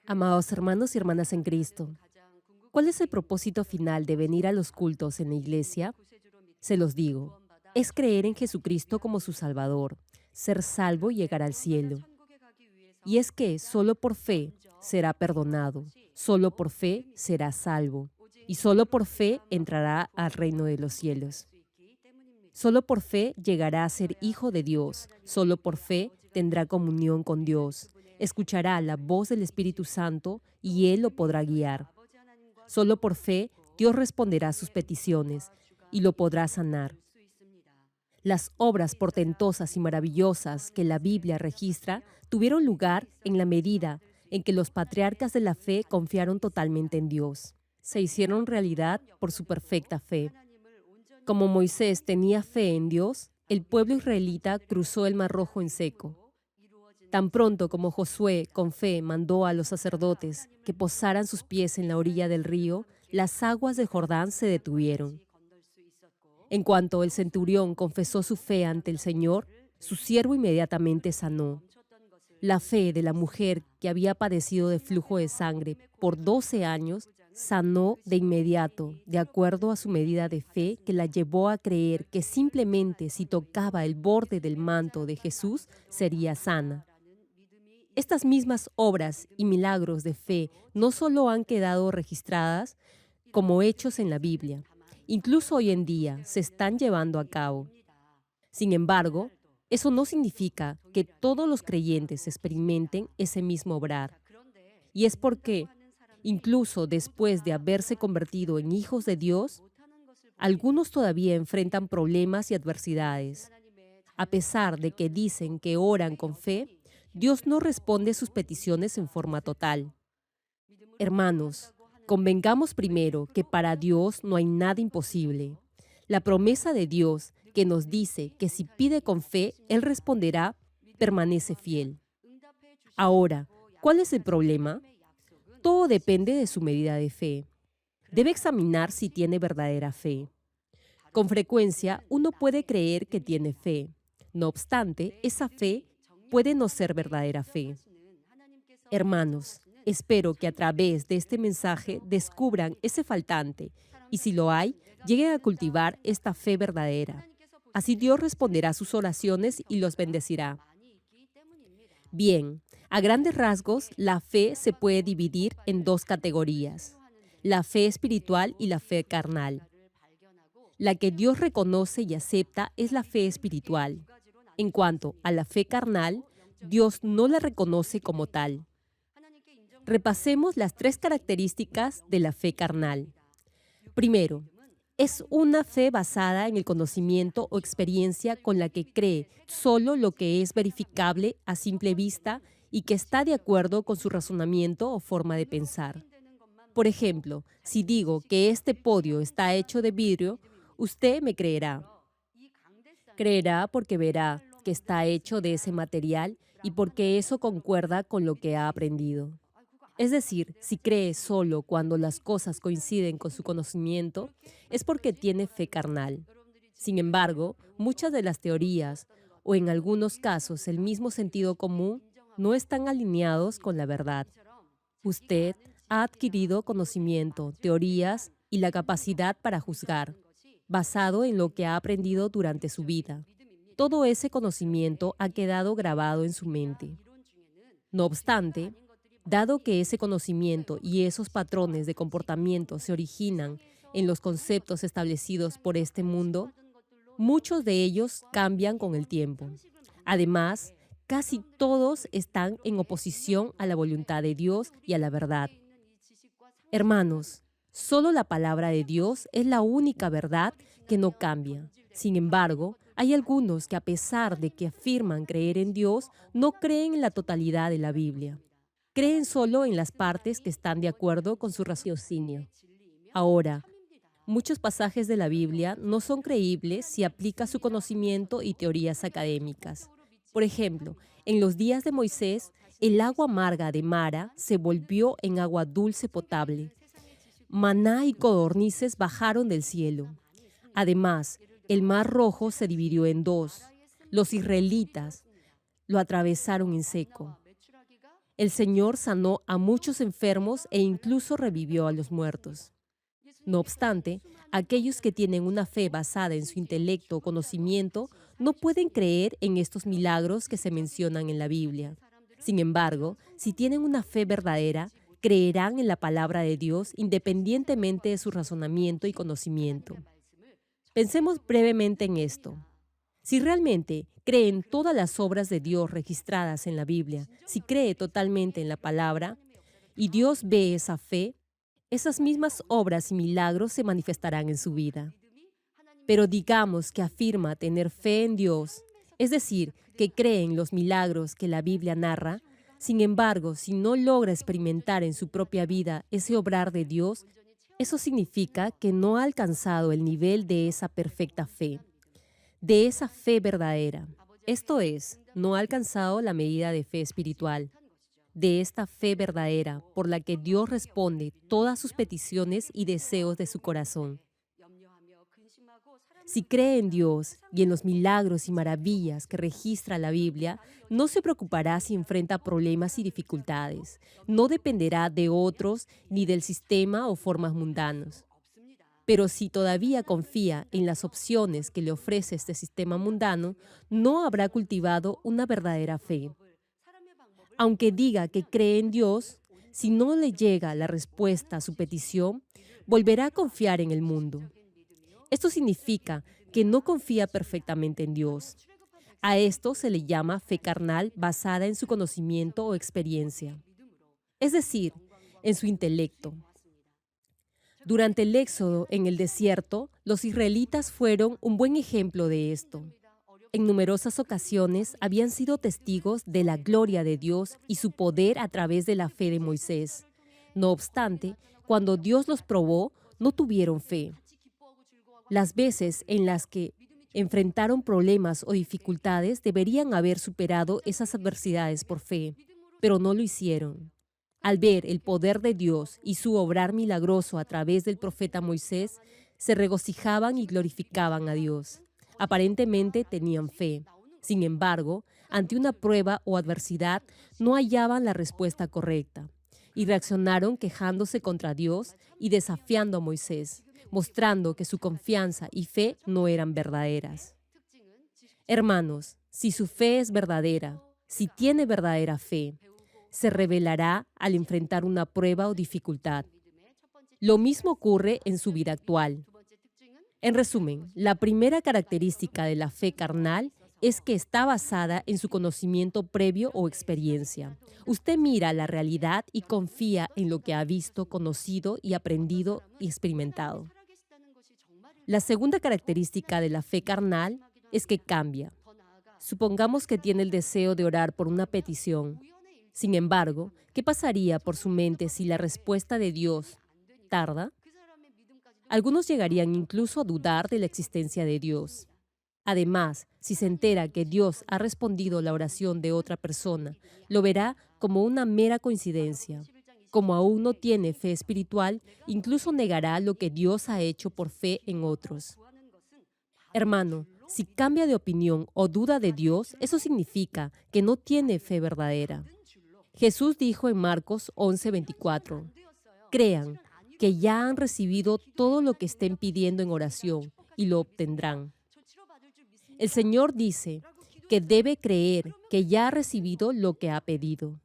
Amados hermanos y hermanas en Cristo, ¿cuál es el propósito final de venir a los cultos en la iglesia? Se los digo, es creer en Jesucristo como su Salvador, ser salvo y llegar al cielo. Y es que solo por fe será perdonado, solo por fe será salvo, y solo por fe entrará al reino de los cielos. Solo por fe llegará a ser hijo de Dios, solo por fe tendrá comunión con Dios, escuchará la voz del Espíritu Santo y Él lo podrá guiar. Solo por fe Dios responderá a sus peticiones y lo podrá sanar. Las obras portentosas y maravillosas que la Biblia registra tuvieron lugar en la medida en que los patriarcas de la fe confiaron totalmente en Dios. Se hicieron realidad por su perfecta fe. Como Moisés tenía fe en Dios, el pueblo israelita cruzó el Mar Rojo en seco. Tan pronto como Josué, con fe, mandó a los sacerdotes que posaran sus pies en la orilla del río, las aguas del Jordán se detuvieron. En cuanto el centurión confesó su fe ante el Señor, su siervo inmediatamente sanó. La fe de la mujer que había padecido de flujo de sangre por 12 años sanó de inmediato, de acuerdo a su medida de fe que la llevó a creer que simplemente si tocaba el borde del manto de Jesús sería sana. Estas mismas obras y milagros de fe no solo han quedado registradas como hechos en la Biblia, incluso hoy en día se están llevando a cabo. Sin embargo, eso no significa que todos los creyentes experimenten ese mismo obrar. Y es porque, incluso después de haberse convertido en hijos de Dios, algunos todavía enfrentan problemas y adversidades. A pesar de que dicen que oran con fe, Dios no responde sus peticiones en forma total. Hermanos, convengamos primero que para Dios no hay nada imposible. La promesa de Dios que nos dice que si pide con fe, Él responderá, permanece fiel. Ahora, ¿cuál es el problema? Todo depende de su medida de fe. Debe examinar si tiene verdadera fe. Con frecuencia, uno puede creer que tiene fe. No obstante, esa fe puede no ser verdadera fe. Hermanos, espero que a través de este mensaje descubran ese faltante y si lo hay, lleguen a cultivar esta fe verdadera. Así Dios responderá a sus oraciones y los bendecirá. Bien, a grandes rasgos, la fe se puede dividir en dos categorías: la fe espiritual y la fe carnal. La que Dios reconoce y acepta es la fe espiritual. En cuanto a la fe carnal, Dios no la reconoce como tal. Repasemos las tres características de la fe carnal. Primero, es una fe basada en el conocimiento o experiencia con la que cree solo lo que es verificable a simple vista y que está de acuerdo con su razonamiento o forma de pensar. Por ejemplo, si digo que este podio está hecho de vidrio, usted me creerá. Creerá porque verá que está hecho de ese material y porque eso concuerda con lo que ha aprendido. Es decir, si cree solo cuando las cosas coinciden con su conocimiento, es porque tiene fe carnal. Sin embargo, muchas de las teorías, o en algunos casos el mismo sentido común, no están alineados con la verdad. Usted ha adquirido conocimiento, teorías y la capacidad para juzgar, basado en lo que ha aprendido durante su vida. Todo ese conocimiento ha quedado grabado en su mente. No obstante, dado que ese conocimiento y esos patrones de comportamiento se originan en los conceptos establecidos por este mundo, muchos de ellos cambian con el tiempo. Además, casi todos están en oposición a la voluntad de Dios y a la verdad. Hermanos, solo la palabra de Dios es la única verdad que no cambia. Sin embargo, hay algunos que a pesar de que afirman creer en Dios, no creen en la totalidad de la Biblia. Creen solo en las partes que están de acuerdo con su raciocinio. Ahora, muchos pasajes de la Biblia no son creíbles si aplica su conocimiento y teorías académicas. Por ejemplo, en los días de Moisés, el agua amarga de Mara se volvió en agua dulce potable. Maná y codornices bajaron del cielo. Además, el Mar Rojo se dividió en dos. Los israelitas lo atravesaron en seco. El Señor sanó a muchos enfermos e incluso revivió a los muertos. No obstante, aquellos que tienen una fe basada en su intelecto o conocimiento no pueden creer en estos milagros que se mencionan en la Biblia. Sin embargo, si tienen una fe verdadera, creerán en la palabra de Dios independientemente de su razonamiento y conocimiento. Pensemos brevemente en esto. Si realmente cree en todas las obras de Dios registradas en la Biblia, si cree totalmente en la palabra, y Dios ve esa fe, esas mismas obras y milagros se manifestarán en su vida. Pero digamos que afirma tener fe en Dios, es decir, que cree en los milagros que la Biblia narra. Sin embargo, si no logra experimentar en su propia vida ese obrar de Dios, eso significa que no ha alcanzado el nivel de esa perfecta fe, de esa fe verdadera. Esto es, no ha alcanzado la medida de fe espiritual, de esta fe verdadera por la que Dios responde todas sus peticiones y deseos de su corazón. Si cree en Dios y en los milagros y maravillas que registra la Biblia, no se preocupará si enfrenta problemas y dificultades. No dependerá de otros ni del sistema o formas mundanos. Pero si todavía confía en las opciones que le ofrece este sistema mundano, no habrá cultivado una verdadera fe. Aunque diga que cree en Dios, si no le llega la respuesta a su petición, volverá a confiar en el mundo. Esto significa que no confía perfectamente en Dios. A esto se le llama fe carnal basada en su conocimiento o experiencia, es decir, en su intelecto. Durante el éxodo en el desierto, los israelitas fueron un buen ejemplo de esto. En numerosas ocasiones habían sido testigos de la gloria de Dios y su poder a través de la fe de Moisés. No obstante, cuando Dios los probó, no tuvieron fe. Las veces en las que enfrentaron problemas o dificultades deberían haber superado esas adversidades por fe, pero no lo hicieron. Al ver el poder de Dios y su obrar milagroso a través del profeta Moisés, se regocijaban y glorificaban a Dios. Aparentemente tenían fe. Sin embargo, ante una prueba o adversidad, no hallaban la respuesta correcta y reaccionaron quejándose contra Dios y desafiando a Moisés, mostrando que su confianza y fe no eran verdaderas. Hermanos, si su fe es verdadera, si tiene verdadera fe, se revelará al enfrentar una prueba o dificultad. Lo mismo ocurre en su vida actual. En resumen, la primera característica de la fe carnal es que está basada en su conocimiento previo o experiencia. Usted mira la realidad y confía en lo que ha visto, conocido y aprendido y experimentado. La segunda característica de la fe carnal es que cambia. Supongamos que tiene el deseo de orar por una petición. Sin embargo, ¿qué pasaría por su mente si la respuesta de Dios tarda? Algunos llegarían incluso a dudar de la existencia de Dios. Además, si se entera que Dios ha respondido la oración de otra persona, lo verá como una mera coincidencia. Como aún no tiene fe espiritual, incluso negará lo que Dios ha hecho por fe en otros. Hermano, si cambia de opinión o duda de Dios, eso significa que no tiene fe verdadera. Jesús dijo en Marcos 11:24, crean que ya han recibido todo lo que estén pidiendo en oración y lo obtendrán. El Señor dice que debe creer que ya ha recibido lo que ha pedido.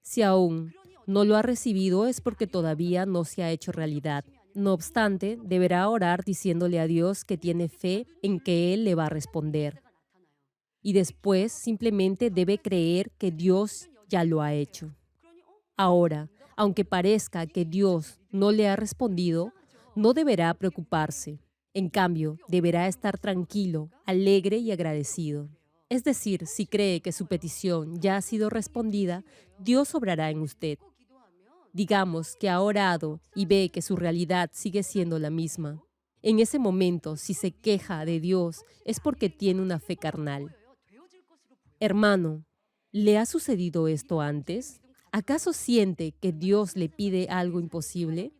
Si aún no lo ha recibido es porque todavía no se ha hecho realidad. No obstante, deberá orar diciéndole a Dios que tiene fe en que Él le va a responder. Y después simplemente debe creer que Dios ya lo ha hecho. Ahora, aunque parezca que Dios no le ha respondido, no deberá preocuparse. En cambio, deberá estar tranquilo, alegre y agradecido. Es decir, si cree que su petición ya ha sido respondida, Dios obrará en usted. Digamos que ha orado y ve que su realidad sigue siendo la misma. En ese momento, si se queja de Dios, es porque tiene una fe carnal. Hermano, ¿le ha sucedido esto antes? ¿Acaso siente que Dios le pide algo imposible?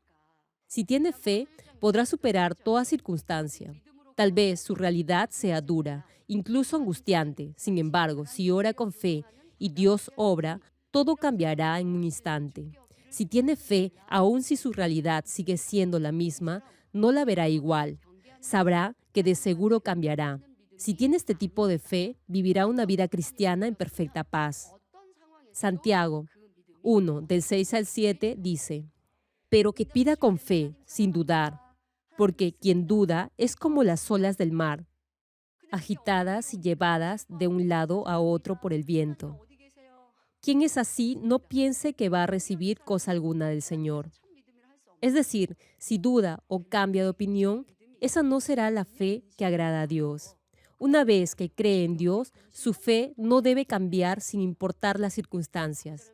Si tiene fe, podrá superar toda circunstancia. Tal vez su realidad sea dura, incluso angustiante. Sin embargo, si ora con fe y Dios obra, todo cambiará en un instante. Si tiene fe, aun si su realidad sigue siendo la misma, no la verá igual. Sabrá que de seguro cambiará. Si tiene este tipo de fe, vivirá una vida cristiana en perfecta paz. Santiago 1, del 6 al 7 dice: pero que pida con fe, sin dudar, porque quien duda es como las olas del mar, agitadas y llevadas de un lado a otro por el viento. Quien es así, no piense que va a recibir cosa alguna del Señor. Es decir, si duda o cambia de opinión, esa no será la fe que agrada a Dios. Una vez que cree en Dios, su fe no debe cambiar sin importar las circunstancias.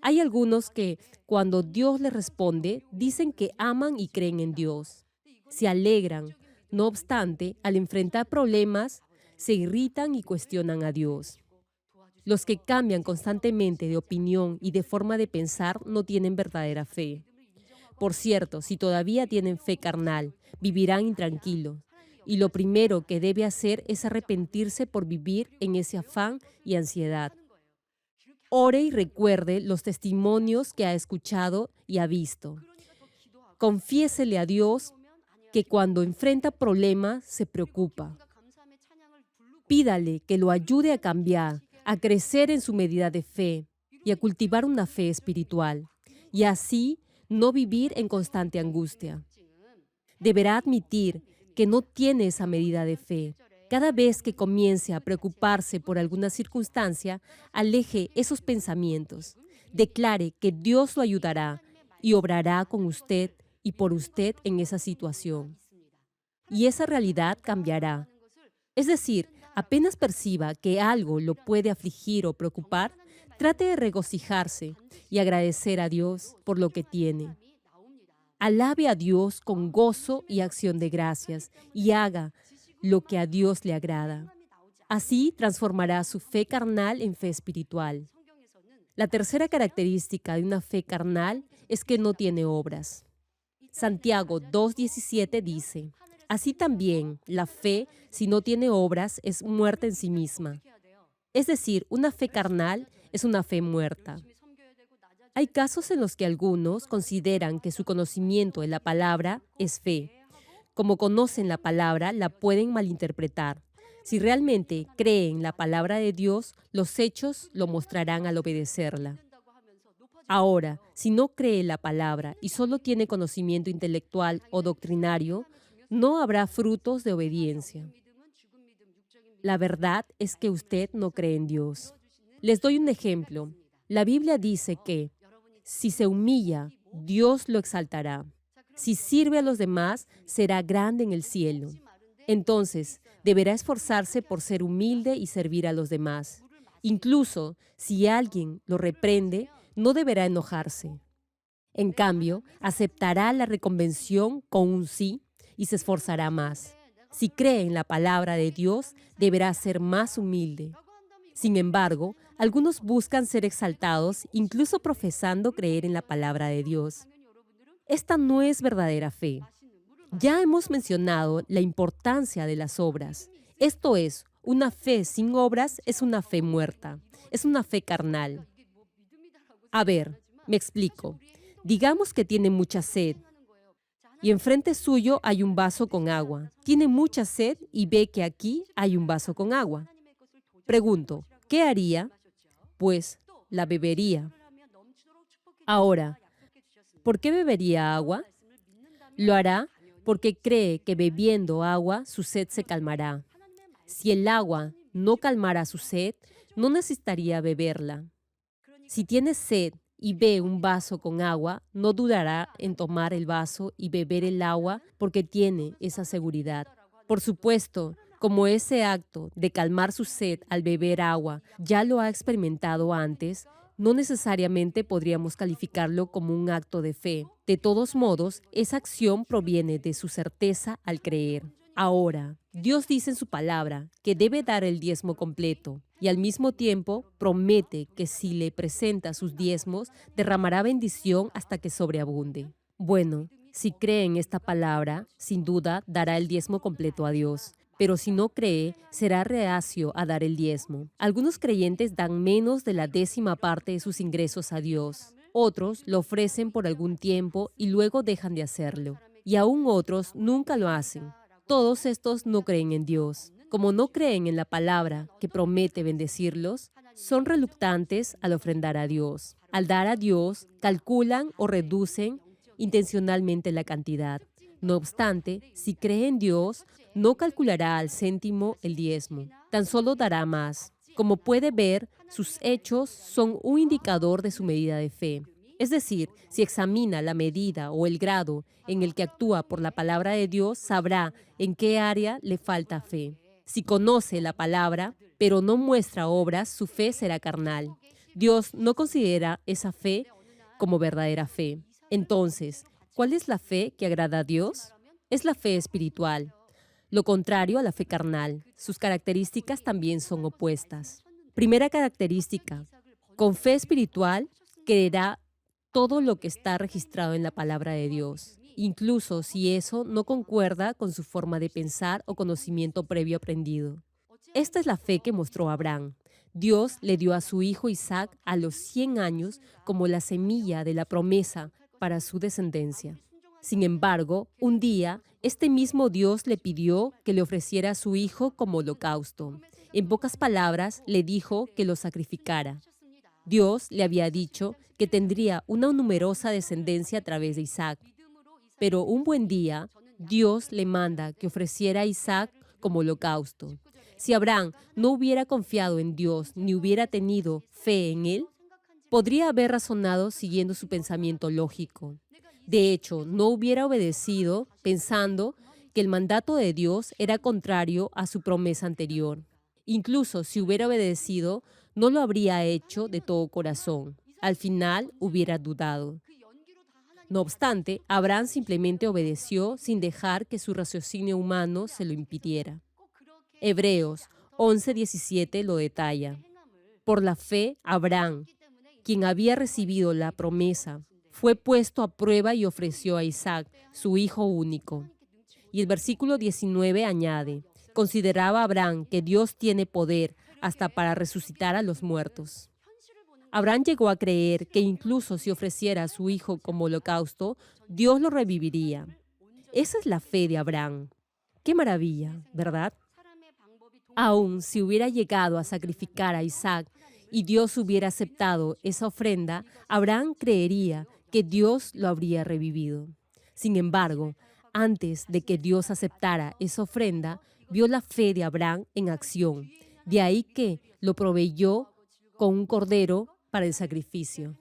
Hay algunos que, cuando Dios les responde, dicen que aman y creen en Dios. Se alegran. No obstante, al enfrentar problemas, se irritan y cuestionan a Dios. Los que cambian constantemente de opinión y de forma de pensar no tienen verdadera fe. Por cierto, si todavía tienen fe carnal, vivirán intranquilos. Y lo primero que debe hacer es arrepentirse por vivir en ese afán y ansiedad. Ore y recuerde los testimonios que ha escuchado y ha visto. Confiésele a Dios que cuando enfrenta problemas se preocupa. Pídale que lo ayude a cambiar, a crecer en su medida de fe y a cultivar una fe espiritual, y así no vivir en constante angustia. Deberá admitir que no tiene esa medida de fe. Cada vez que comience a preocuparse por alguna circunstancia, aleje esos pensamientos. Declare que Dios lo ayudará y obrará con usted y por usted en esa situación. Y esa realidad cambiará. Es decir, apenas perciba que algo lo puede afligir o preocupar, trate de regocijarse y agradecer a Dios por lo que tiene. Alabe a Dios con gozo y acción de gracias y haga lo que a Dios le agrada. Así transformará su fe carnal en fe espiritual. La tercera característica de una fe carnal es que no tiene obras. Santiago 2:17 dice: así también la fe, si no tiene obras, es muerta en sí misma. Es decir, una fe carnal es una fe muerta. Hay casos en los que algunos consideran que su conocimiento de la palabra es fe. Como conocen la palabra, la pueden malinterpretar. Si realmente creen la palabra de Dios, los hechos lo mostrarán al obedecerla. Ahora, si no cree la palabra y solo tiene conocimiento intelectual o doctrinario, no habrá frutos de obediencia. La verdad es que usted no cree en Dios. Les doy un ejemplo. La Biblia dice que si se humilla, Dios lo exaltará. Si sirve a los demás, será grande en el cielo. Entonces, deberá esforzarse por ser humilde y servir a los demás. Incluso si alguien lo reprende, no deberá enojarse. En cambio, aceptará la reconvención con un sí y se esforzará más. Si cree en la palabra de Dios, deberá ser más humilde. Sin embargo, algunos buscan ser exaltados, incluso profesando creer en la palabra de Dios. Esta no es verdadera fe. Ya hemos mencionado la importancia de las obras. Esto es, una fe sin obras es una fe muerta, es una fe carnal. A ver, me explico. Digamos que tiene mucha sed y enfrente suyo hay un vaso con agua. Tiene mucha sed y ve que aquí hay un vaso con agua. Pregunto, ¿qué haría? Pues la bebería. Ahora, ¿por qué bebería agua? Lo hará porque cree que bebiendo agua su sed se calmará. Si el agua no calmara su sed, no necesitaría beberla. Si tiene sed y ve un vaso con agua, no dudará en tomar el vaso y beber el agua porque tiene esa seguridad. Por supuesto, como ese acto de calmar su sed al beber agua ya lo ha experimentado antes, no necesariamente podríamos calificarlo como un acto de fe. De todos modos, esa acción proviene de su certeza al creer. Ahora, Dios dice en su palabra que debe dar el diezmo completo y al mismo tiempo promete que si le presenta sus diezmos, derramará bendición hasta que sobreabunde. Bueno, si cree en esta palabra, sin duda dará el diezmo completo a Dios. pero si no cree, será reacio a dar el diezmo. Algunos creyentes dan menos de la 10ª parte de sus ingresos a Dios. Otros lo ofrecen por algún tiempo y luego dejan de hacerlo. Y aún otros nunca lo hacen. Todos estos no creen en Dios. Como no creen en la palabra que promete bendecirlos, son reluctantes al ofrendar a Dios. Al dar a Dios, calculan o reducen intencionalmente la cantidad. No obstante, si cree en Dios, no calculará al céntimo el diezmo, tan solo dará más. Como puede ver, sus hechos son un indicador de su medida de fe. Es decir, si examina la medida o el grado en el que actúa por la palabra de Dios, sabrá en qué área le falta fe. Si conoce la palabra, pero no muestra obras, su fe será carnal. Dios no considera esa fe como verdadera fe. Entonces, ¿cuál es la fe que agrada a Dios? Es la fe espiritual, lo contrario a la fe carnal. Sus características también son opuestas. Primera característica: con fe espiritual creerá todo lo que está registrado en la palabra de Dios, incluso si eso no concuerda con su forma de pensar o conocimiento previo aprendido. Esta es la fe que mostró Abraham. Dios le dio a su hijo Isaac a los 100 años como la semilla de la promesa para su descendencia. Sin embargo, un día, este mismo Dios le pidió que le ofreciera a su hijo como holocausto. En pocas palabras, le dijo que lo sacrificara. Dios le había dicho que tendría una numerosa descendencia a través de Isaac. Pero un buen día, Dios le manda que ofreciera a Isaac como holocausto. Si Abraham no hubiera confiado en Dios ni hubiera tenido fe en él, podría haber razonado siguiendo su pensamiento lógico. De hecho, no hubiera obedecido pensando que el mandato de Dios era contrario a su promesa anterior. Incluso si hubiera obedecido, no lo habría hecho de todo corazón. Al final, hubiera dudado. No obstante, Abraham simplemente obedeció sin dejar que su raciocinio humano se lo impidiera. Hebreos 11:17 lo detalla. Por la fe, Abraham, quien había recibido la promesa, fue puesto a prueba y ofreció a Isaac, su hijo único. Y el versículo 19 añade: consideraba Abraham que Dios tiene poder hasta para resucitar a los muertos. Abraham llegó a creer que incluso si ofreciera a su hijo como holocausto, Dios lo reviviría. Esa es la fe de Abraham. ¡Qué maravilla!, ¿verdad? Aún si hubiera llegado a sacrificar a Isaac y Dios hubiera aceptado esa ofrenda, Abraham creería que Dios lo habría revivido. Sin embargo, antes de que Dios aceptara esa ofrenda, vio la fe de Abraham en acción. De ahí que lo proveyó con un cordero para el sacrificio.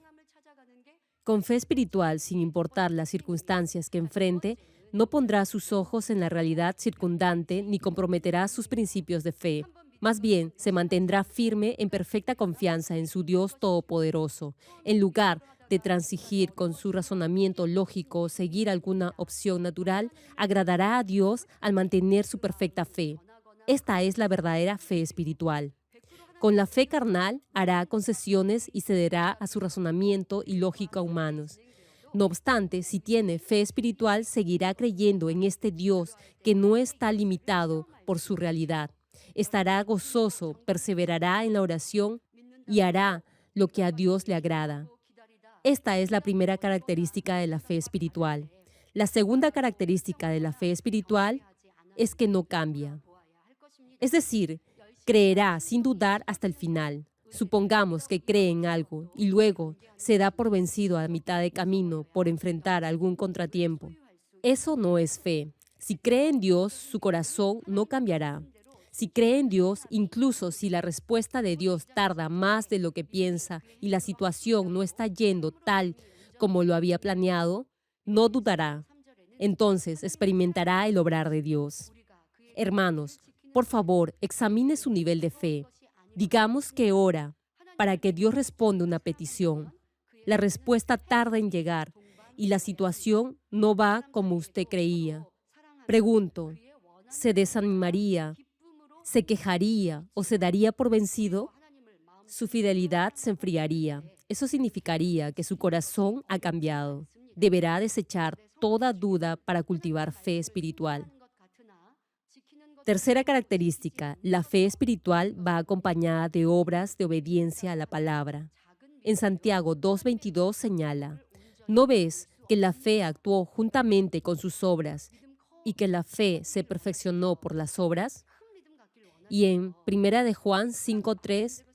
Con fe espiritual, sin importar las circunstancias que enfrente, no pondrá sus ojos en la realidad circundante ni comprometerá sus principios de fe. Más bien, se mantendrá firme en perfecta confianza en su Dios Todopoderoso. En lugar de transigir con su razonamiento lógico o seguir alguna opción natural, agradará a Dios al mantener su perfecta fe. Esta es la verdadera fe espiritual. Con la fe carnal, hará concesiones y cederá a su razonamiento y lógica humanos. No obstante, si tiene fe espiritual, seguirá creyendo en este Dios que no está limitado por su realidad. Estará gozoso, perseverará en la oración y hará lo que a Dios le agrada. Esta es la primera característica de la fe espiritual. La segunda característica de la fe espiritual es que no cambia. Es decir, creerá sin dudar hasta el final. Supongamos que cree en algo y luego se da por vencido a mitad de camino por enfrentar algún contratiempo. Eso no es fe. Si cree en Dios, su corazón no cambiará. Si cree en Dios, incluso si la respuesta de Dios tarda más de lo que piensa y la situación no está yendo tal como lo había planeado, no dudará. Entonces experimentará el obrar de Dios. Hermanos, por favor, examine su nivel de fe. Digamos que ora para que Dios responda una petición. La respuesta tarda en llegar y la situación no va como usted creía. Pregunto, ¿se desanimaría, se quejaría o se daría por vencido? Su fidelidad se enfriaría. Eso significaría que su corazón ha cambiado. Deberá desechar toda duda para cultivar fe espiritual. Tercera característica, la fe espiritual va acompañada de obras de obediencia a la palabra. En Santiago 2:22 señala, ¿no ves que la fe actuó juntamente con sus obras y que la fe se perfeccionó por las obras? Y en Primera de Juan 5:3,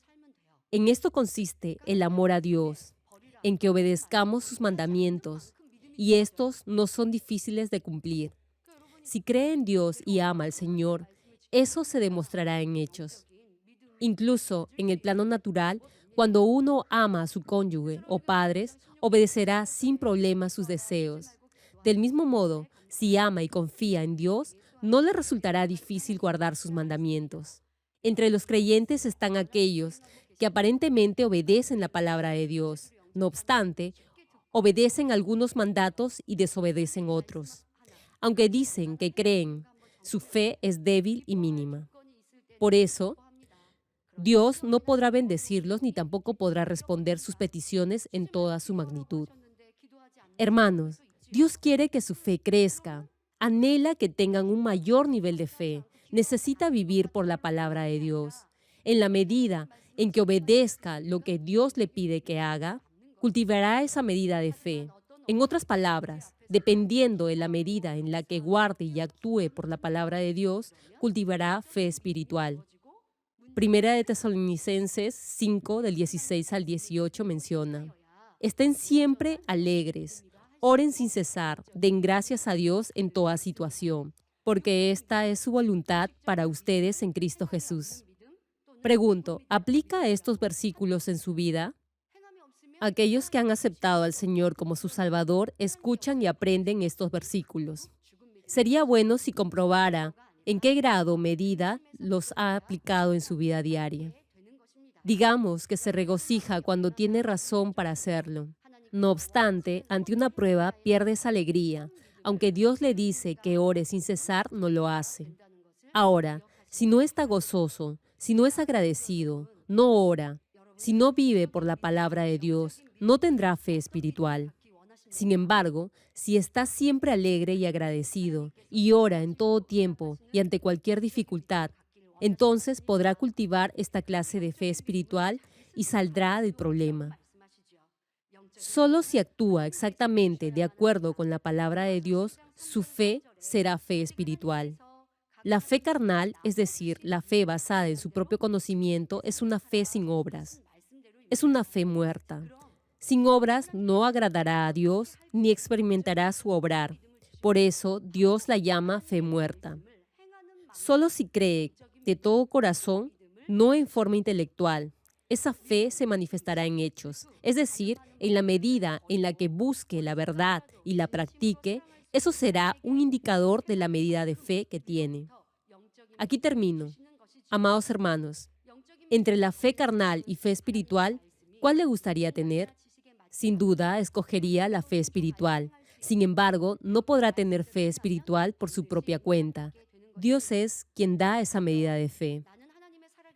en esto consiste el amor a Dios, en que obedezcamos sus mandamientos, y estos no son difíciles de cumplir. Si cree en Dios y ama al Señor, eso se demostrará en hechos. Incluso en el plano natural, cuando uno ama a su cónyuge o padres, obedecerá sin problema sus deseos. Del mismo modo, si ama y confía en Dios, no le resultará difícil guardar sus mandamientos. Entre los creyentes están aquellos que aparentemente obedecen la palabra de Dios. No obstante, obedecen algunos mandatos y desobedecen otros. Aunque dicen que creen, su fe es débil y mínima. Por eso, Dios no podrá bendecirlos ni tampoco podrá responder sus peticiones en toda su magnitud. Hermanos, Dios quiere que su fe crezca. Anhela que tengan un mayor nivel de fe. Necesita vivir por la palabra de Dios. En la medida en que obedezca lo que Dios le pide que haga, cultivará esa medida de fe. En otras palabras, dependiendo de la medida en la que guarde y actúe por la palabra de Dios, cultivará fe espiritual. Primera de Tesalonicenses 5, del 16 al 18 menciona, estén siempre alegres, oren sin cesar, den gracias a Dios en toda situación, porque esta es su voluntad para ustedes en Cristo Jesús. Pregunto, ¿aplica estos versículos en su vida? Aquellos que han aceptado al Señor como su Salvador escuchan y aprenden estos versículos. Sería bueno si comprobara en qué grado o medida los ha aplicado en su vida diaria. Digamos que se regocija cuando tiene razón para hacerlo. No obstante, ante una prueba pierde esa alegría. Aunque Dios le dice que ore sin cesar, no lo hace. Ahora, si no está gozoso, si no es agradecido, no ora, si no vive por la palabra de Dios, no tendrá fe espiritual. Sin embargo, si está siempre alegre y agradecido, y ora en todo tiempo y ante cualquier dificultad, entonces podrá cultivar esta clase de fe espiritual y saldrá del problema. Solo si actúa exactamente de acuerdo con la palabra de Dios, su fe será fe espiritual. La fe carnal, es decir, la fe basada en su propio conocimiento, es una fe sin obras. Es una fe muerta. Sin obras no agradará a Dios ni experimentará su obrar. Por eso Dios la llama fe muerta. Solo si cree de todo corazón, no en forma intelectual, esa fe se manifestará en hechos. Es decir, en la medida en la que busque la verdad y la practique, eso será un indicador de la medida de fe que tiene. Aquí termino. Amados hermanos, entre la fe carnal y fe espiritual, ¿cuál le gustaría tener? Sin duda, escogería la fe espiritual. Sin embargo, no podrá tener fe espiritual por su propia cuenta. Dios es quien da esa medida de fe.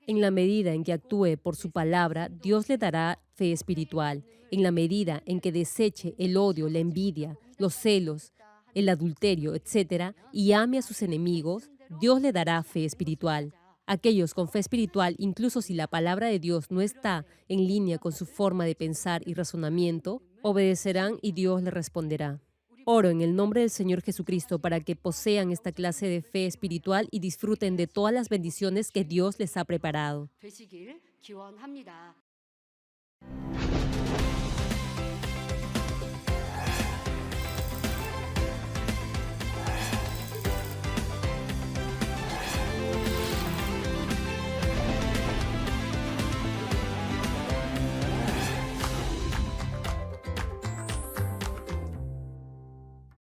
En la medida en que actúe por su palabra, Dios le dará fe espiritual. En la medida en que deseche el odio, la envidia, los celos, el adulterio, etc., y ame a sus enemigos, Dios le dará fe espiritual. Aquellos con fe espiritual, incluso si la palabra de Dios no está en línea con su forma de pensar y razonamiento, obedecerán y Dios le responderá. Oro en el nombre del Señor Jesucristo para que posean esta clase de fe espiritual y disfruten de todas las bendiciones que Dios les ha preparado.